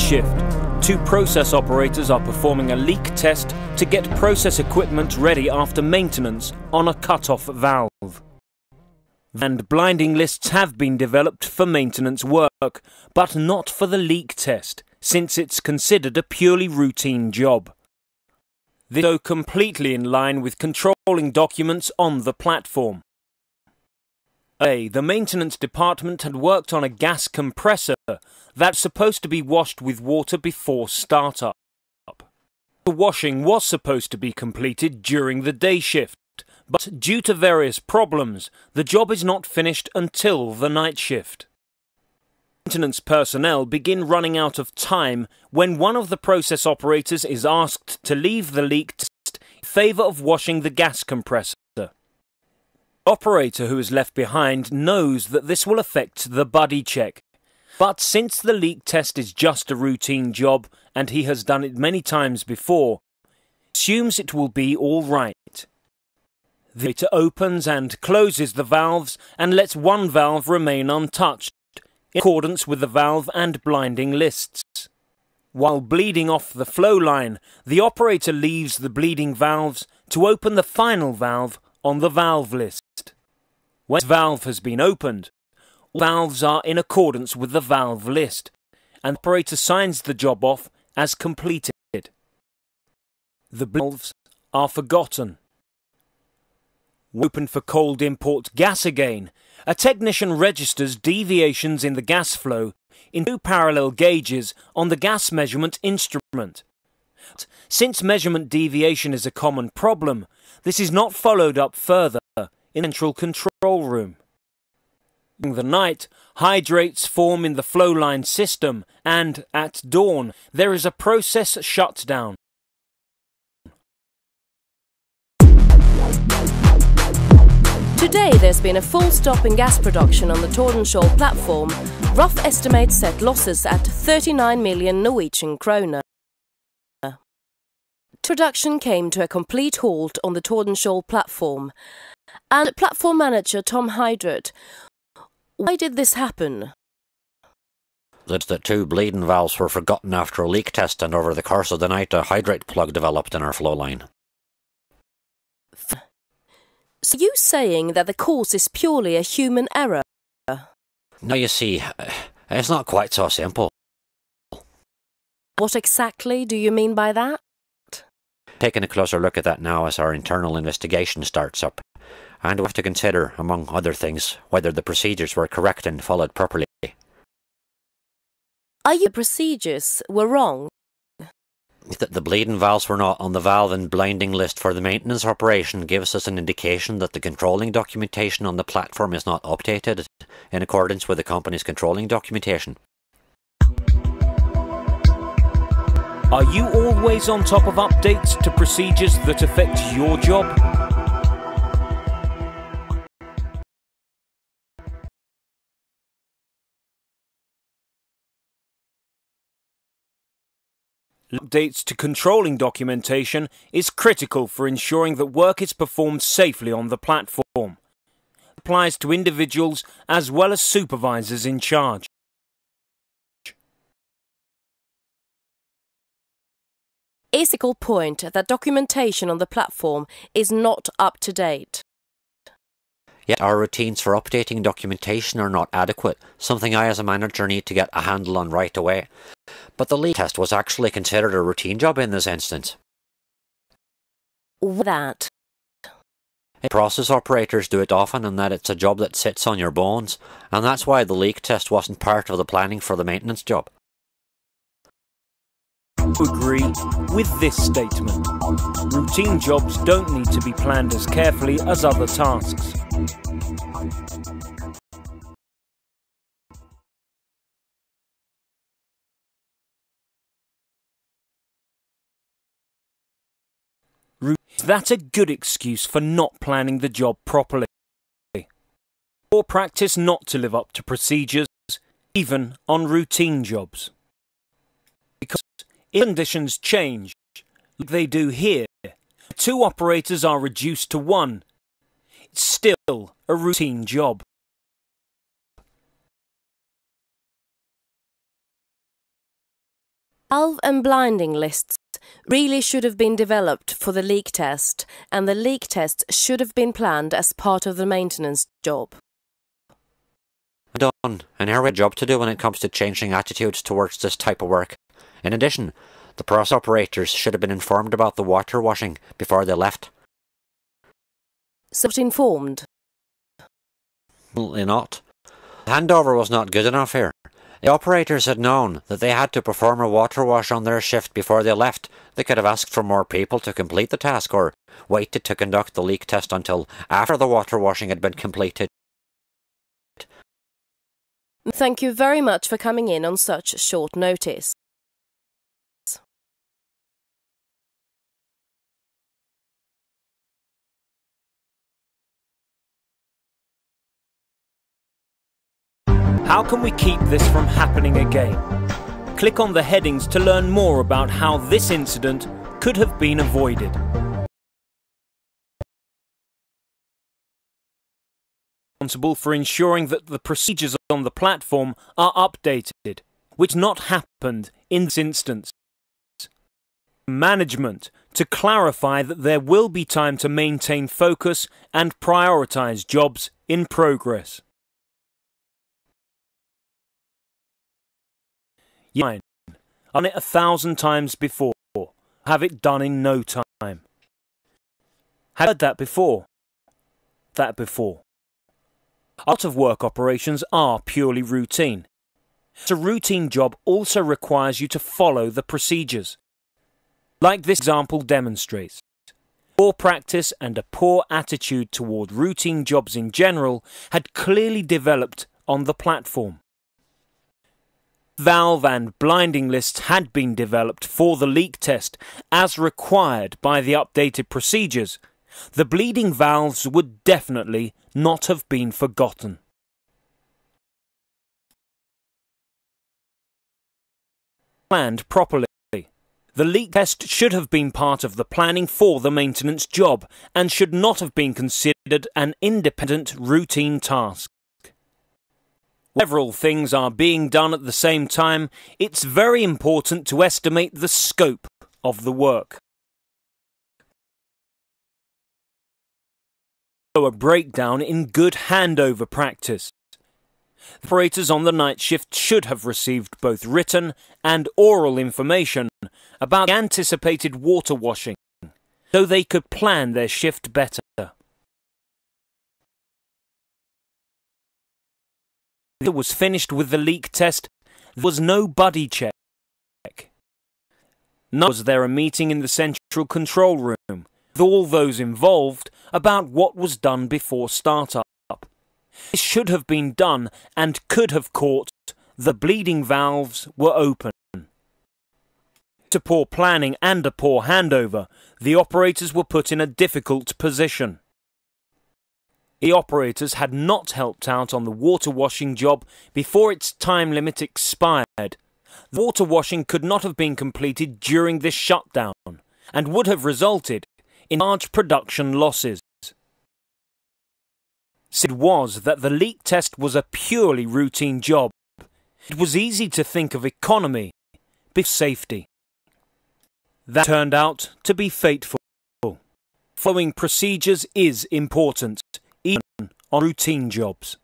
shift, two process operators are performing a leak test to get process equipment ready after maintenance on a cut-off valve. And blinding lists have been developed for maintenance work, but not for the leak test, since it's considered a purely routine job. This is completely in line with controlling documents on the platform. The maintenance department had worked on a gas compressor that's supposed to be washed with water before startup. The washing was supposed to be completed during the day shift, but due to various problems, the job is not finished until the night shift. Maintenance personnel begin running out of time when one of the process operators is asked to leave the leak test in favour of washing the gas compressor. The operator who is left behind knows that this will affect the buddy check, but since the leak test is just a routine job and he has done it many times before, he assumes it will be all right. The operator opens and closes the valves and lets one valve remain untouched, in accordance with the valve and blinding lists. While bleeding off the flow line, the operator leaves the bleeding valves to open the final valve on the valve list. When the valve has been opened, all valves are in accordance with the valve list, and the operator signs the job off as completed. The valves are forgotten. When opened for cold import gas again, a technician registers deviations in the gas flow in two parallel gauges on the gas measurement instrument. Since measurement deviation is a common problem, this is not followed up further in the central control room. During the night, hydrates form in the flow line system, and at dawn there is a process shutdown. Today there's been a full stop in gas production on the Tordenskjold platform. Rough estimates set losses at 39 million Norwegian kroner. Production came to a complete halt on the Tordenskjold platform. And platform manager Tom Hydrot, why did this happen? It's that two bleeding valves were forgotten after a leak test, and over the course of the night a hydrate plug developed in our flow line. So you saying that the cause is purely a human error? Now you see, it's not quite so simple. What exactly do you mean by that? Taking a closer look at that now as our internal investigation starts up, and we have to consider, among other things, whether the procedures were correct and followed properly. The procedures were wrong? That the bleeding valves were not on the valve and blinding list for the maintenance operation gives us an indication that the controlling documentation on the platform is not updated in accordance with the company's controlling documentation. Are you always on top of updates to procedures that affect your job? Updates to controlling documentation is critical for ensuring that work is performed safely on the platform. It applies to individuals as well as supervisors in charge. Ethical point that documentation on the platform is not up to date. Yet our routines for updating documentation are not adequate, something I as a manager need to get a handle on right away. But the leak test was actually considered a routine job in this instance. That? Process operators do it often, and that it's a job that sits on your bones, and that's why the leak test wasn't part of the planning for the maintenance job. Agree with this statement. Routine jobs don't need to be planned as carefully as other tasks. Is that a good excuse for not planning the job properly? Or practice not to live up to procedures, even on routine jobs? Because if conditions change, like they do here, two operators are reduced to one. It's still a routine job. Valve and blinding lists really should have been developed for the leak test, and the leak test should have been planned as part of the maintenance job. Done. An area job to do when it comes to changing attitudes towards this type of work. In addition, the process operators should have been informed about the water washing before they left. So informed? Absolutely not. The handover was not good enough here. The operators had known that they had to perform a water wash on their shift before they left. They could have asked for more people to complete the task or waited to conduct the leak test until after the water washing had been completed. Thank you very much for coming in on such short notice. How can we keep this from happening again? Click on the headings to learn more about how this incident could have been avoided. Responsible for ensuring that the procedures on the platform are updated, which not happened in this instance. Management to clarify that there will be time to maintain focus and prioritize jobs in progress. 9. Done it 1,000 times before. Have it done in no time. Have heard that before. Out-of-work operations are purely routine. A routine job also requires you to follow the procedures. Like this example demonstrates, poor practice and a poor attitude toward routine jobs in general had clearly developed on the platform. Valve and blinding lists had been developed for the leak test as required by the updated procedures. The bleeding valves would definitely not have been forgotten. Planned properly. The leak test should have been part of the planning for the maintenance job and should not have been considered an independent routine task. Several things are being done at the same time. It's very important to estimate the scope of the work. A breakdown in good handover practice. The operators on the night shift should have received both written and oral information about the anticipated water washing, so they could plan their shift better. It was finished with the leak test. There was no buddy check. Nor was there a meeting in the central control room with all those involved about what was done before startup. This should have been done and could have caught the bleeding valves were open. To poor planning and a poor handover, the operators were put in a difficult position. The operators had not helped out on the water washing job before its time limit expired. The water washing could not have been completed during this shutdown and would have resulted in large production losses. It was that the leak test was a purely routine job. It was easy to think of economy before safety. That turned out to be fateful. Following procedures is important, even on routine jobs.